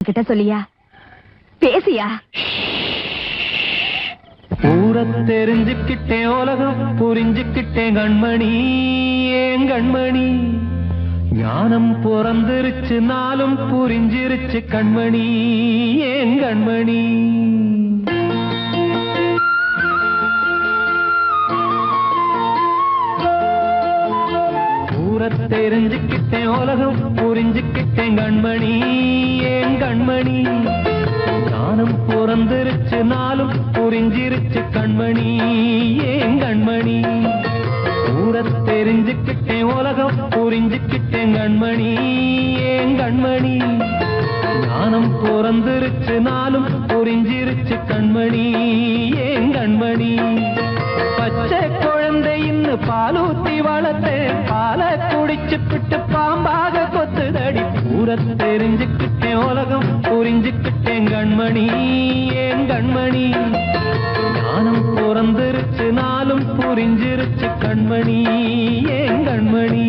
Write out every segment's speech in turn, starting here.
என்கிட்ட சொல்லியா? பேசியா? ஊரை தெரிஞ்சுக்கிட்டேன், உலகம் புரிஞ்சுக்கிட்டேன் கண்மணி, ஏன் கண்மணி. ஞானம் பிறந்திருச்சு, நாளும் புரிஞ்சிருச்சு கண்மணி, ஏன் கண்மணி. ஊரை தெரிஞ்சுக்கிட்டேன், உலகம் புரிஞ்சுக்கிட்டேன் கண்மணி, ஏன் கண்மணி. ஞானம் பிறந்திருச்சு, நாளும் புரிஞ்சிருச்சு கண்மணி, ஏன் கண்மணி. ஊரை தெரிஞ்சுக்கிட்டேன், உலகம் புரிஞ்சுக்கிட்டேன் கண்மணி, ஏன் கண்மணி. ஞானம் பிறந்திருச்சு, நாளும் புரிஞ்சிருச்சு கண்மணி, ஏன் கண்மணி. பச்சை குழந்தை இன்னும் பாலூத்தி வளர்த்தேன், பாலை குடிச்சுப்பிட்டு பாம்பாக கொத்துதடி. ஊரை தெரிஞ்சுக்கிட்டேன், உலகம் புரிஞ்சுக்கிட்டேன் கண்மணி, ஏன் கண்மணி. ஞானம் பிறந்திருச்சு, நாளும் புரிஞ்சிருச்சு கண்மணி, ஏன் கண்மணி.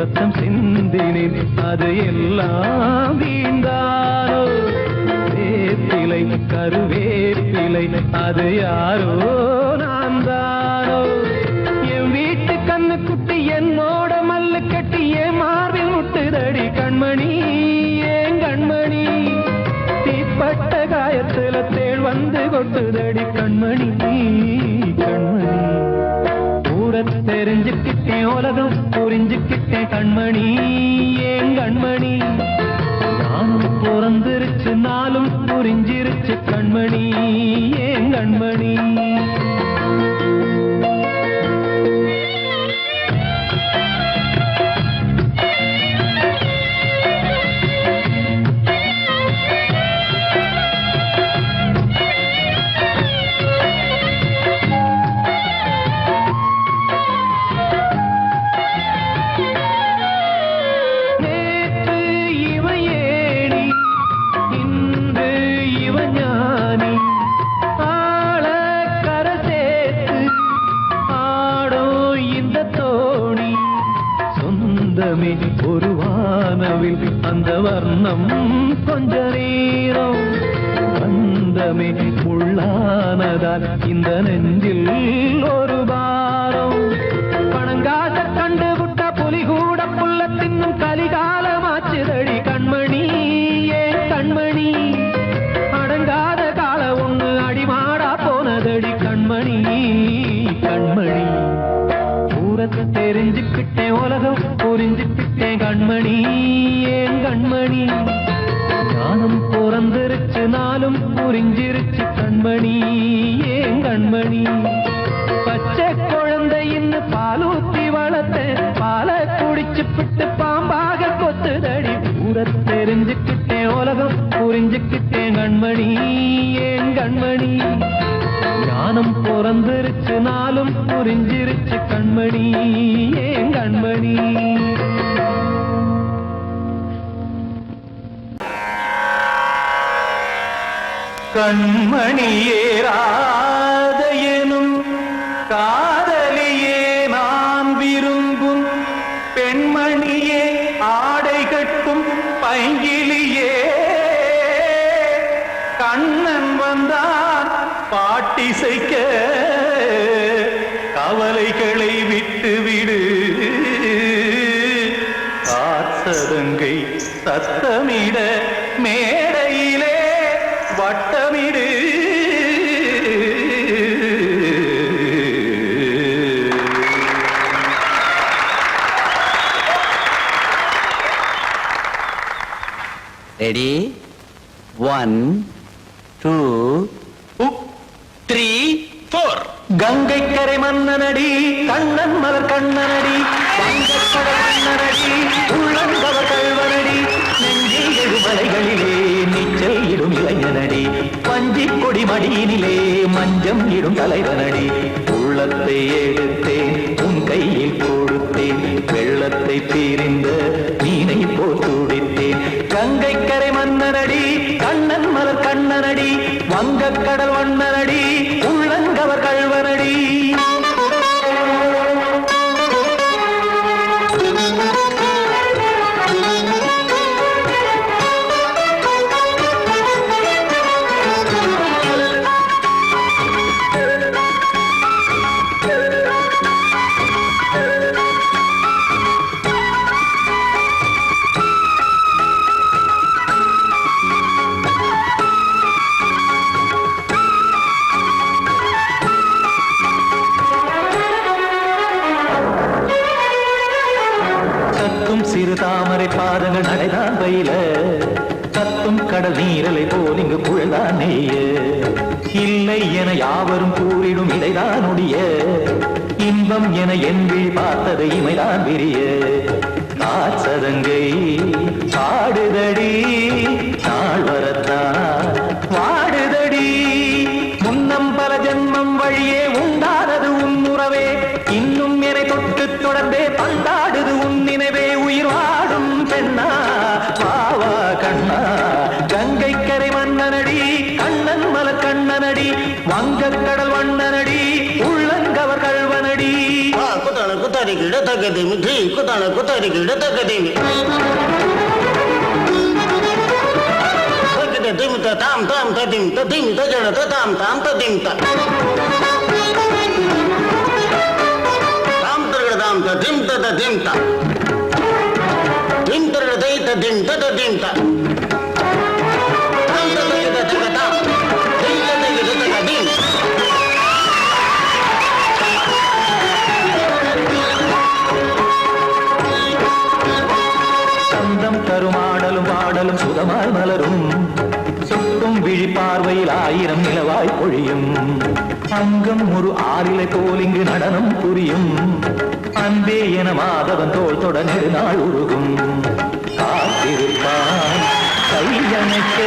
ரத்தம் சிந்தினேன், அது எல்லாம் வீந்தாரோ. வேப்பிலை கருவேப்பிலை, அது யாரோ நான் தானோ. என் வீட்டு கண்ணு குட்டி என்னோட மல்லு கட்டி என் மார்பில் முட்டுதடி கண்மணி, ஏன் கண்மணி. தீப்பட்ட காயத்துல தேள் வந்து கொட்டுதடி கண்மணி, கண்மணி. ஊரை தெரிஞ்சுக்கிட்டேன், உலகம் புரிஞ்சுக்கிட்டேன் கண்மணி, ஏன் கண்மணி. ஞானம் பிறந்திருச்சு, நாளும் புரிஞ்சிருச்சு கண்மணி, ஏன் கண்மணி. ஒரு வானவில் அந்த வர்ணம் கொஞ்ச நேரம் வந்தமே உள்ளானதால் இந்த நெஞ்சில் ஒரு பாரம். பணங்காச கண்டு விட்ட புலி கூட புல்ல தின்னும் கலிகாலமாச்சுதடி கண்மணி, ஏன் கண்மணி. அடங்காத கால ஒண்ணு அடிமாடா போனதடி கண்மணி, கண்மணி. ஊரை தெரிஞ்சுக்கிட்டேன், உலகம் புரிஞ்சுக்கிட்டேன் கண்மணி, ஏன் கண்மணி. ஞானம் பிறந்திருச்சு, நாளும் புரிஞ்சிருச்சு கண்மணி, ஏன் கண்மணி. பச்சை குழந்தை இன்னும் பாலூத்தி வளர்த்தேன், பாலை குடிச்சுப்பிட்டு பாம்பாக கொத்துதடி. ஊரை தெரிஞ்சுக்கிட்டேன், உலகம் புரிஞ்சுக்கிட்டேன் கண்மணி, ஏன் கண்மணி. ஞானம் பிறந்திருச்சு, நாளும் புரிஞ்சிருச்சு கண்மணி, ஏன் கண்மணி. கண்மணியே ராதையனும் காதலியே நான் விரும்பும் பெண்மணியே ஆடை கட்டும் பைங்கிலியே. கண்ணன் வந்தான் பாட்டிசைக்க கவலைகளை விட்டுவிடு. காத்ததங்கை சத்தமிட மேடையிலே வட்டமிடு. ரெடி? 1 2 3 4. கங்கை கரை மன்னனடி கண்ணன் மலர் கண்ணனடி வங்கக்கடல் மன்னனடி உள்ளங்கவர் கல்வனடி நெஞ்சில் எழுமலைகளிலே நீச்சல் இடும் இளைஞனடி பஞ்சி கொடி மடியினிலே மஞ்சம் இடும் தலைவனடி உள்ளத்தை எடுத்தேன் உன் கையில் கொடுத்தேன் வெள்ளத்தை தீரிந்த மீனை போல் துடித்தேன் கங்கை கரை மன்னனடி கண்ணன் மலர் கண்ணனடி வங்கக்கடல் வண்ணனடி உள்ளங்கவர் கல்வனடி சிறு தாமரை பாதங்கள் நடைதான் பயில கத்தும் கடல் நீரலை போல் இங்கு புழல்தான் நெய்ய இல்லை என யாவரும் கூறிடும் இடைதான் ஒடிய இன்பம் என என் விழி பார்த்தது இமைதான் விரிய காற்சதங்கை பாடுதடி நாள் வரத்தான் வாடுதடி முன்னம் பல ஜென்மம் வழியே உண்டானது உன் உறவே இன்னும் என்னை தொட்டு தொடர்ந்தே பந்தாடுது உன் நினைவே உயிர் வாடும் பெண்ணா வாவா கண்ணா கங்கை கரை மன்னனடி கண்ணன் மலர் கண்ணனடி வங்கக்கடல் வண்ணனடி உள்ளங்கவர் கல்வனடி குத்தான குத்தாரி கிட தகதேமி தி குத்தான குத்தாரி கிட தகதேமி தகதே திம் தாம் தாம் ததிம் ததிம் தஜட தாம் தாம் ததிம் தாம் தாம் ததிம் ததிம் தாம் திம் தரதை ததிம் ததிம் தாம் தாம் ததிம் ததிம் தாம் திம் ததிம் ததிம் சந்தம் தருமாடலும் பாடலும் சுகமாய் மலரும் சுட்டும் விழி பார்வையில் ஆயிரம் நிலவாய் பொழியும் அங்கம் ஒரு ஆறிலை போல் இங்கு நடனம் புரியும் அன்பே என மாதவன் தோல் தொட நெடுநாள் உருகும் காத்திருப்பான் கையணைக்க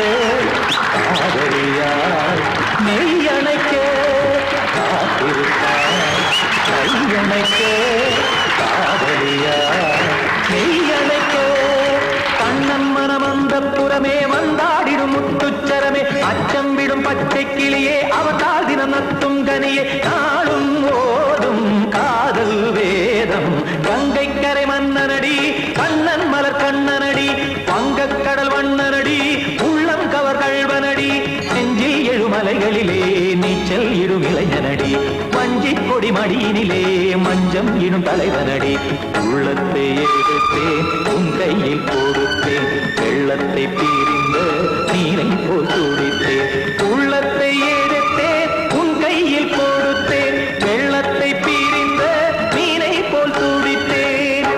காதலியார் மெய்யணைக்க காத்திருப்பான் கையணைக்க காதலியார் மெய்யணைக்க கண்ணன் மனமந்த புறமே வந்தாடிடும் முத்துச்சரமே அச்சம் விடும் பச்சை கிளியே அவதால் தினம் நத்தும் கனியே நாளும் ஓடும் காதல் வேதம் கங்கை கரை மன்னனடி கண்ணன் மலர் கண்ணனடி வங்கக்கடல் வண்ணனடி உள்ளம் கவர் கல்வனடி நெஞ்சில் எழுமலைகளிலே நீச்சல் இடும் இளைஞனடி வஞ்சி கொடி மடியினிலே மஞ்சம் இடும் தலைவனடி உள்ளத்தை எடுத்தேன் உன் கையில் கொடுத்தேன் வெள்ளத்தை பீரிந்த நீரை போல் துடித்தேன் உள்ளத்தை எடுத்தேன் உன் கையில் கொடுத்தேன் வெள்ளத்தை பீரிந்த நீரை போல் துடித்தேன்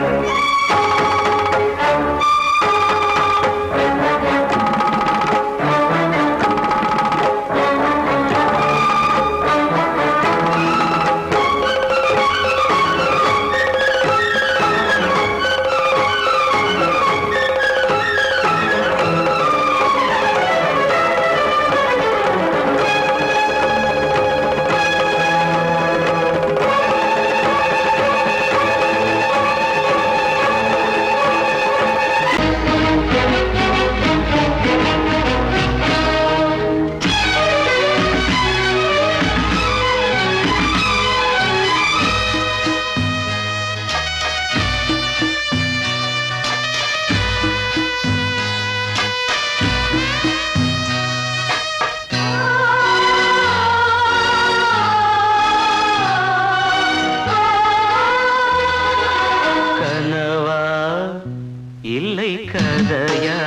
கதையா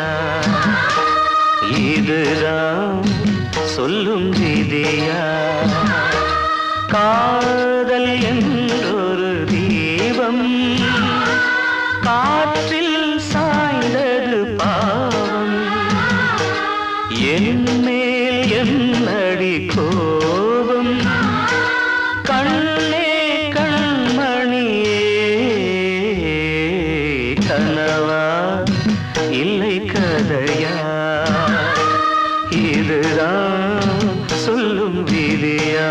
இதுதான் சொல்லும் விதியா காதல் என்றொரு தீபம் காற்றில் சாய்ந்தது பாவம் என் மேல் என்னடி கோபம் கண் இதுதான் சொல்லும் விதியா?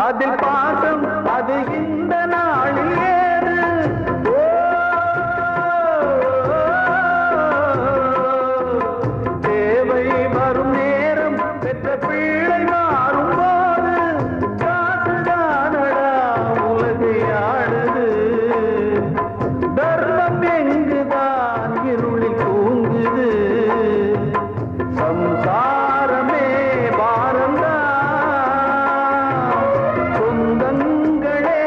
அதில் பாசம் அது இந்த நாளில் ஏறு. தேவை வரும் நேரம் பெற்ற பிள்ளை மாறும் போது காசுதானடா உலகை ஆடுது. தர்மம் எங்குதான் இருளில் தூங்குது. சம்சாரமே பாரந்தா சொந்தங்களே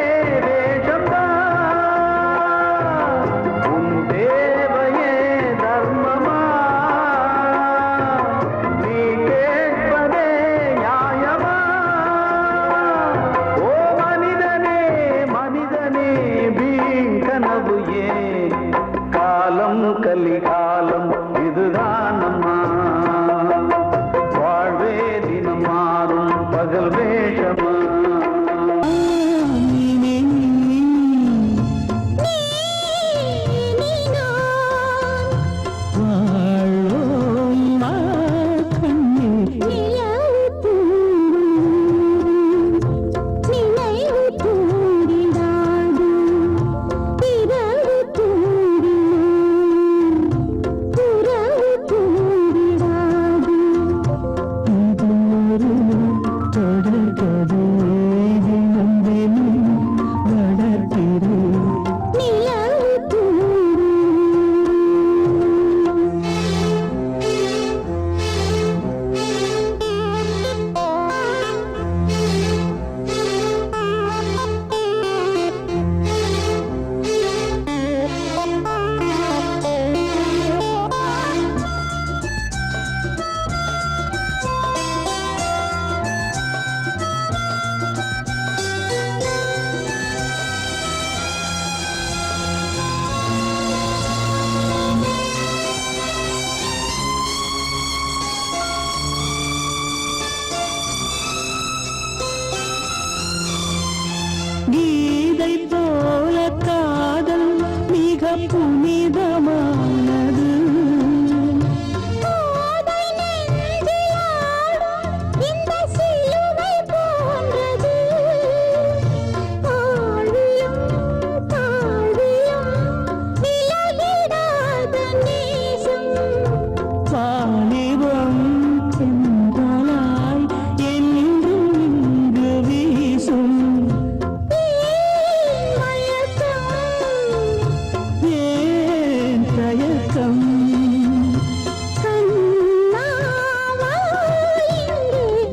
காதல் வேஷமா கீதை போல காதல் மிக புனிதமானது இந்த சிலுவை போன்றது ஆழியும் தாழியும் விலகிடாத நேசம் வாலிபம் சென்றலாய் என்றும் இங்கு வீசும் ஏன் தயக்கம்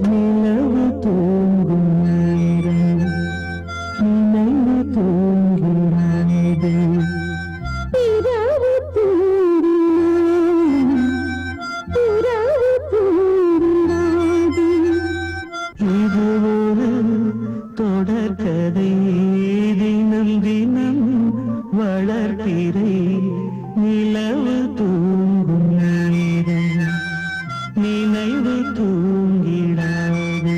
நிலவு தூங்கும் நேரம் நினைவு தூங்கிறானது இரவு தூங்கிறாது இது ஒரு தொடர்கதை தினம் தினம் வளர்ப்பிறை நிலவு தூங்கும் நேரம் நினைவு தூங்கிடாது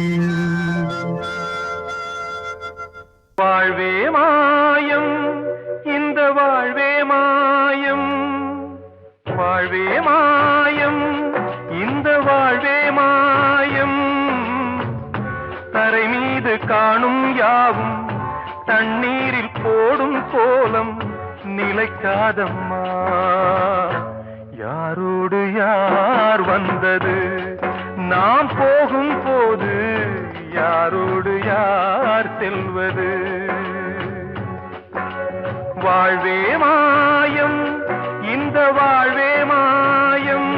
வாழ்வே மாயம் இந்த வாழ்வே மாயம் வாழ்வே மாயம் இந்த வாழ்வே மாயம் தரை மீது காணும் யாவும் தண்ணீரில் போடும் கோலம் நிலைக்காதம்மா யாரோடு யார் வந்தது நாம் போகும் போது யாரோடு யார் செல்வது வாழ்வே மாயம் இந்த வாழ்வே மாயம்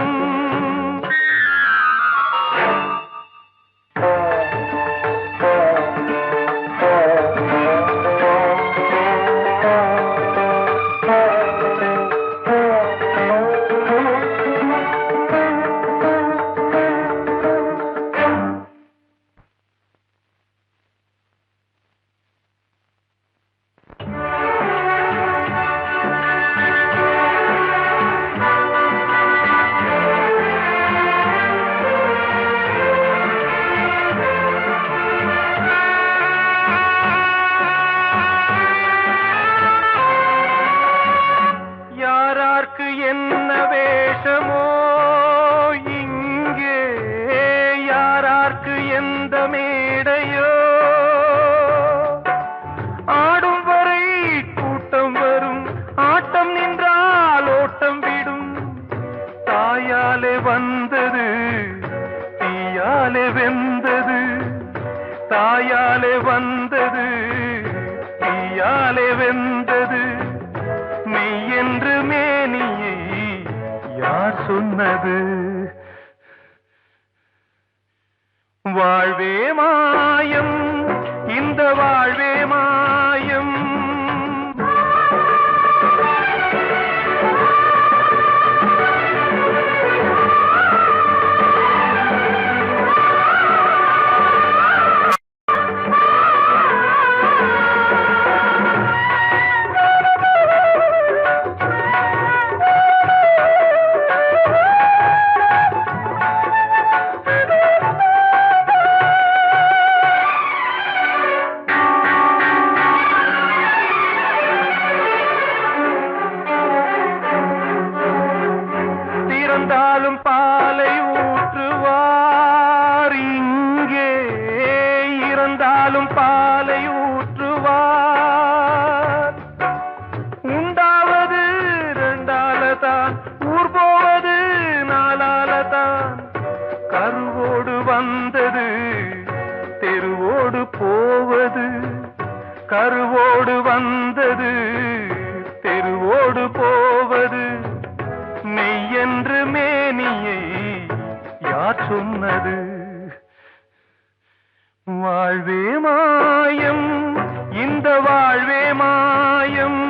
யாரார்க்கு என்ன வேஷமோ இங்கே யாரார்க்கு எந்த மேடையோ ஆடும் வரை கூட்டம் வரும் ஆட்டம் நின்றால் ஓட்டம் விடும் தாயாலே வந்தது தீயாலே வெந்தது தாயாலே வந்தது தீயாலே வெந்தது மெய் என்று மேனியை யார் சொன்னது வாழ்வே மாயம் இந்த வாழ்வே மாயம் பிறந்தாலும் பாலை ஊற்றுவார். உண்டாவது ரெண்டாலதான், ஊர் போவது நாலாலதான். கருவோடு வந்தது தெருவோடு போவது, கருவோடு வந்தது தெருவோடு போவது. மெய்யென்று மேனியை யார் சொன்னது? வாழ்வே மாயம், இந்த வாழ்வே மாயம்.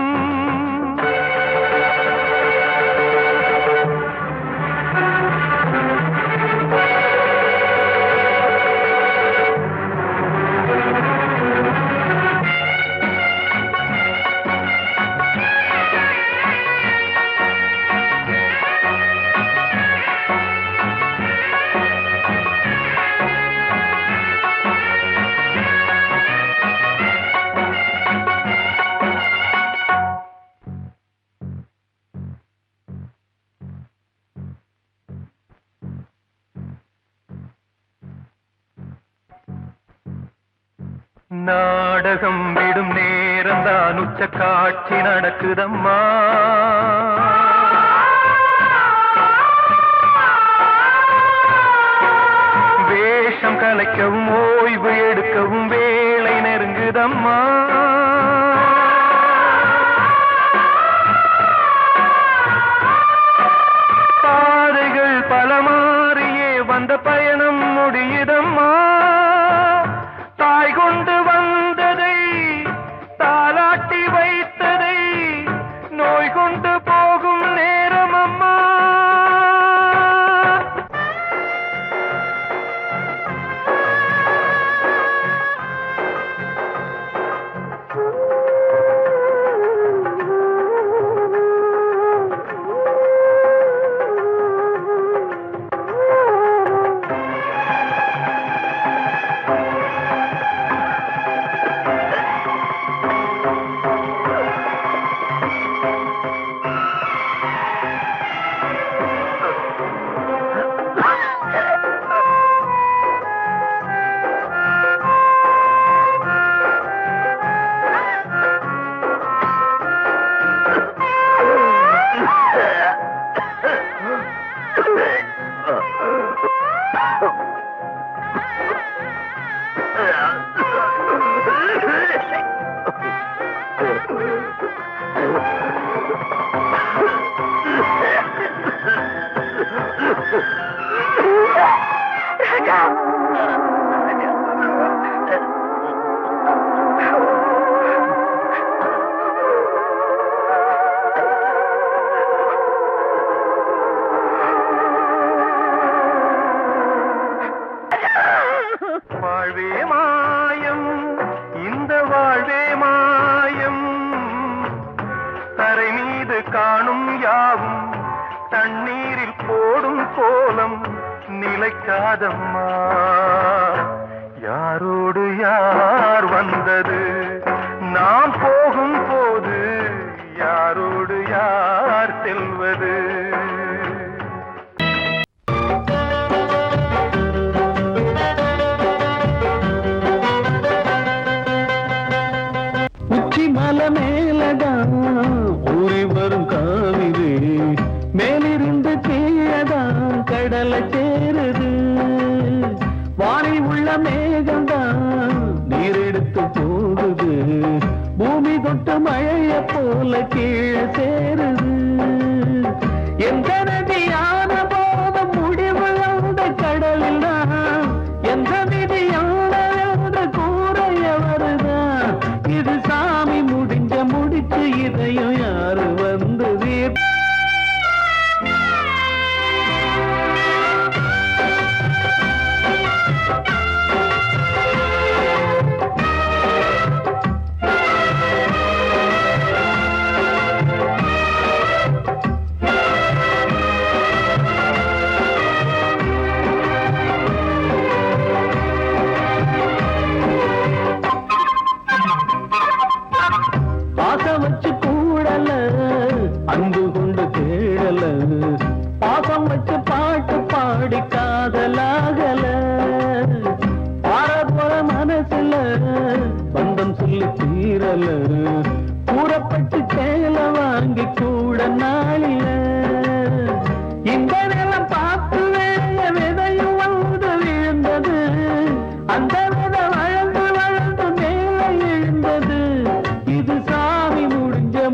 நாடகம் விடும் நேரம் தான், உச்ச காட்சி நடக்குதம்மா. வேஷம் கலைக்கவும் ஓய்வு எடுக்கவும் வேளை நெருங்குதம்மா. பாதைகள் பல மாறியே வந்த பயணம் முடியுதம்மா. தாய் கொண்டு வந்ததை தாலாட்டி வைத்ததை நோய் கொண்டு போகும் நேரம் அம்மா. வாழ்வே மாயம், இந்த வாழ்வே மாயம். தரை மீது காணும் யாவும் தண்ணீரில் போடும் கோலம் நிலைக்காதம்மா. யாரோடு யார் வந்தது நாம் போகும் போது, யாரோடு யார் செல்வது? உச்சி மலை மேலதான் ஊறி வரும் காவிரி, மேலிருந்து கீழதான் கடலை சேருது. வானில் உள்ள மேகம்தான் நீரெடுத்து போகுது, பூமி தொட்டு மழைய போல கீழே சேருது. எந்த நதியான போதும் முடிவு அந்த கடலில் தான், எந்த விதியான என்று கூறைய வருதான். இது சாமி முடிஞ்ச முடிச்சு, இதையும் யாரு வந்து பந்தம் சொல்லி தீரல கூறப்பட்டு சேல வாங்கி கூட நாளில இந்த நிலம் பார்த்து வேக விதையும் வந்து விழுந்தது அந்த விதை வளர்ந்து வளர்ந்து மேலே எழுந்தது இது சாமி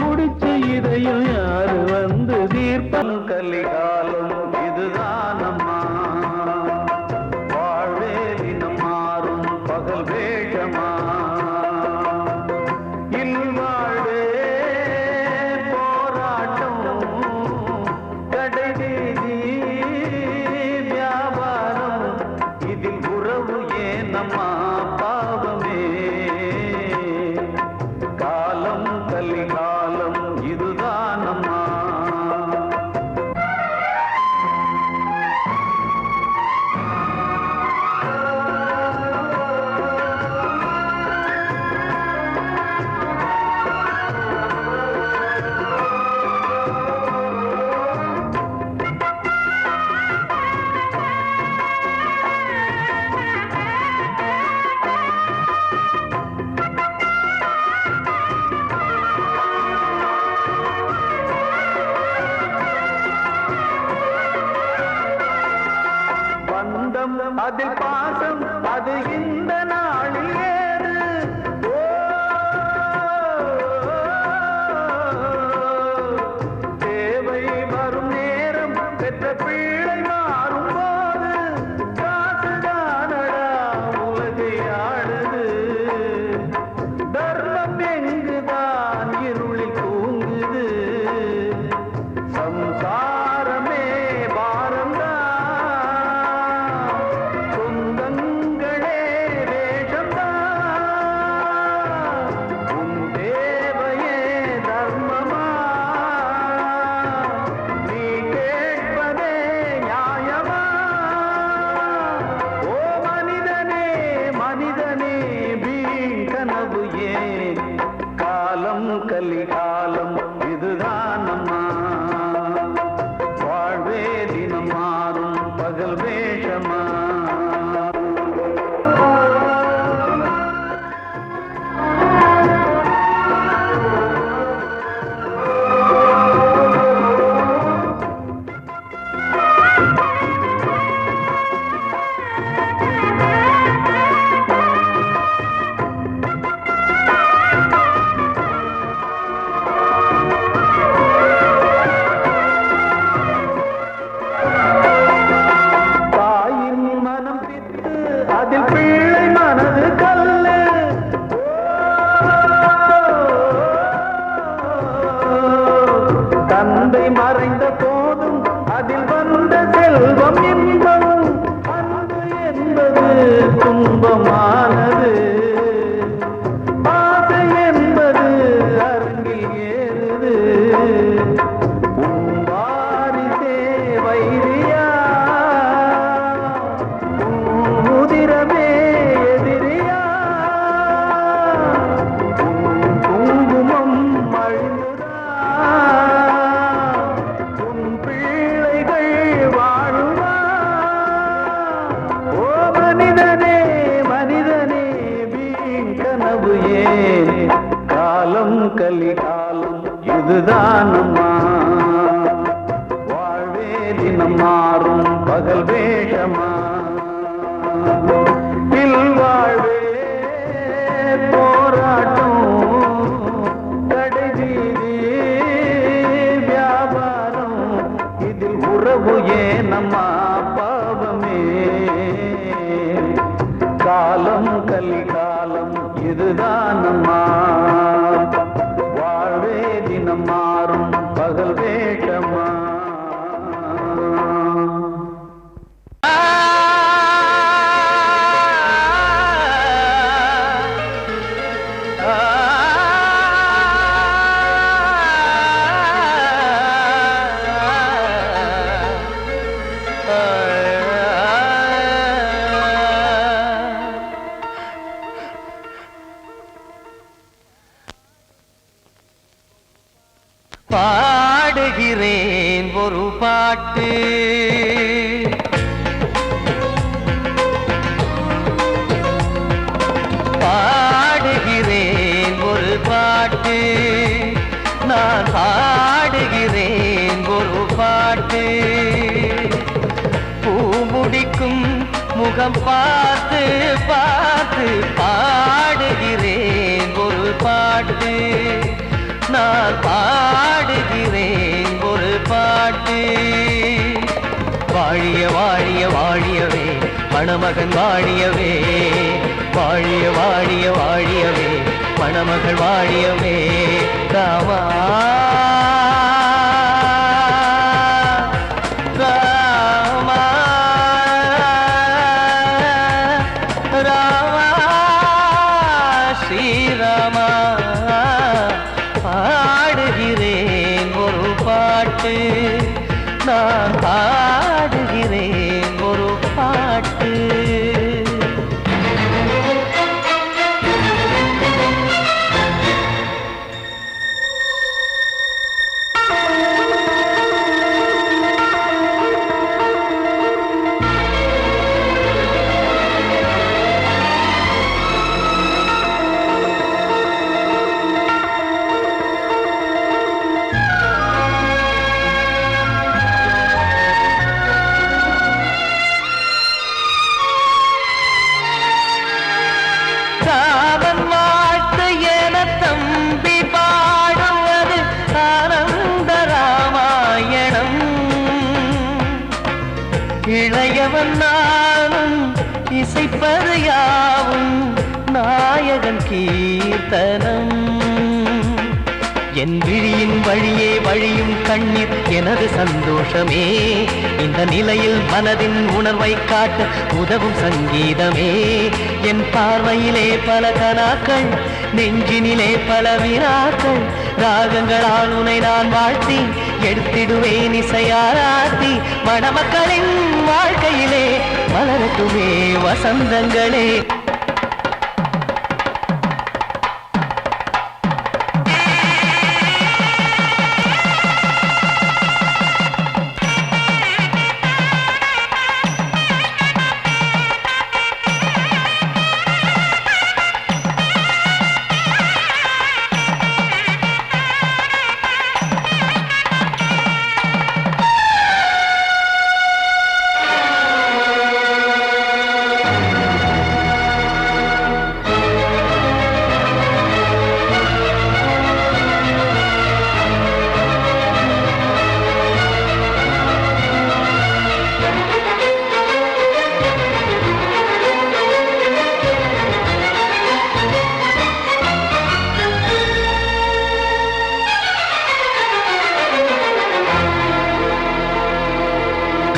முடிச்சு இதையும் யாரு வந்து தீர்ப்பம் கலிகாலம் இதுதானம்மா வாழ்வே தினம் மாறும் பகல் வேஷமா இல்வாழ்வே போராட்டம் கடைவீதி வியாபாரம் இதில் உறவு ஏனம்மா பாவமே காலம் கலிகாலம் இதுதானம்மா பந்தம் அதில் பாசம் அது இந்த நாளில் ஏது தேவை வரும் நேரம் பெற்ற பிள்ளை மாறும் போது காசுதானடா உலகை ஆடுது தர்மம் எங்குதான் இருளில் தூங்குது சம்சாரமே பாரந்தா சொந்தங்களே வேஷந்தா உன் தேவையே தர்மமா நீ கேட்பதே நியாயமா ஓ மனிதனே மனிதனே வீண் கனவு ஏன் காலம் கலிகாலம் இதுதானம்மா வாழ்வே தினம் மாறும் பகல் வேஷமா தாயின் மனம் பித்து அதில் பிள்ளை மனது கல்லு தந்தை மறைந்த போதும் அதில் வந்த செல்வம் இன்பம் அன்பு என்பது துன்பமானது ஆசை என்பது அரங்கில் ஏறுது உன் வாரிசே வைரியா உன் உதிரமே எதிரியா உன் குங்குமம் அழிந்துதா உன் பிள்ளைகள் வாழுமா ஓ மனிதனே மனிதனே வீண் கனவு ஏன் காலம் கலிகாலம் இதுதானம்மா வாழ்வே தினம் மாறும் பகல் வேஷமா இல்வாழ்வே போராட்டம் கடைவீதி வியாபாரம் இதில் உறவு ஏனம்மா பாவமே காலம் கலிகாலம் இதுதானம்மா வாழ்வே தினம் மாறும் பகல் வேஷமா பாடுகிறேன் ஒரு பாட்டு பா முகம் பார்த்து பார்த்து பாடுகிறேன் ஒரு பாட்டு, நான் பாடுகிறேன் ஒரு பாட்டு. வாழிய வாழிய வாழியவே மணமகன் வாழியவே, வாழிய வாழிய வாழியவே மணமகள் வாழியவே. ராமா ராமா ராமா ஸ்ரீராமா, பாடுகிறேன் ஒரு பாட்டு, நான் பாடுகிறேன் ஒரு பாட்டு. ராமன் வாழ்த்து என தம்பி பாடுவது ஆனந்த ராமாயணம். இளையவன் நானும் இசைப்பது யாவும் நாயகன் கீர்த்தனம். என் விழியின் வழியே வழியும் கண்ணீர் எனது சந்தோஷமே, இந்த நிலையில் மனதின் உணர்வை காட்ட உதவும் சங்கீதமே. என் பார்வையிலே பல கனாக்கள், நெஞ்சினிலே பல வினாக்கள், ராகங்களால் உனை நான் வாழ்த்தி எடுத்திடுவேன் இசையாராத்தி. மணமக்களின் வாழ்க்கையிலே மலரட்டுமே வசந்தங்களே.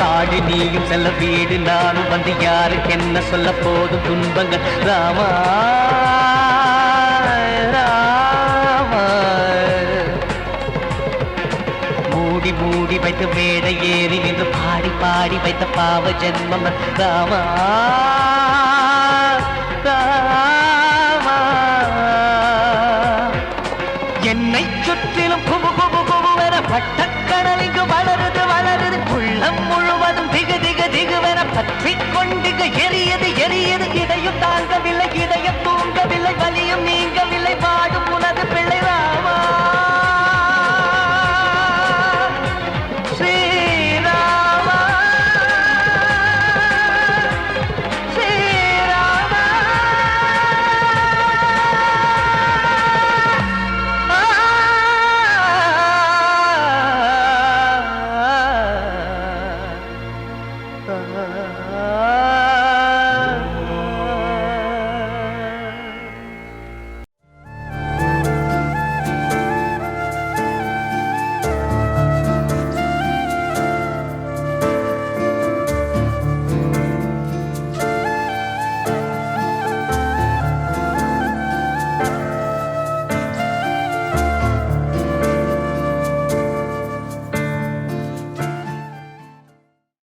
காடு நீயும் செல்ல வீடு நானும் வந்து யாருக்கு என்ன சொல்ல போதும் துன்பங்கள். ராமா ராமா மூடி மூடி வைத்த மேடை ஏறி நின்று பாடி பாடி வைத்த பாவ ஜென்மம். ராமா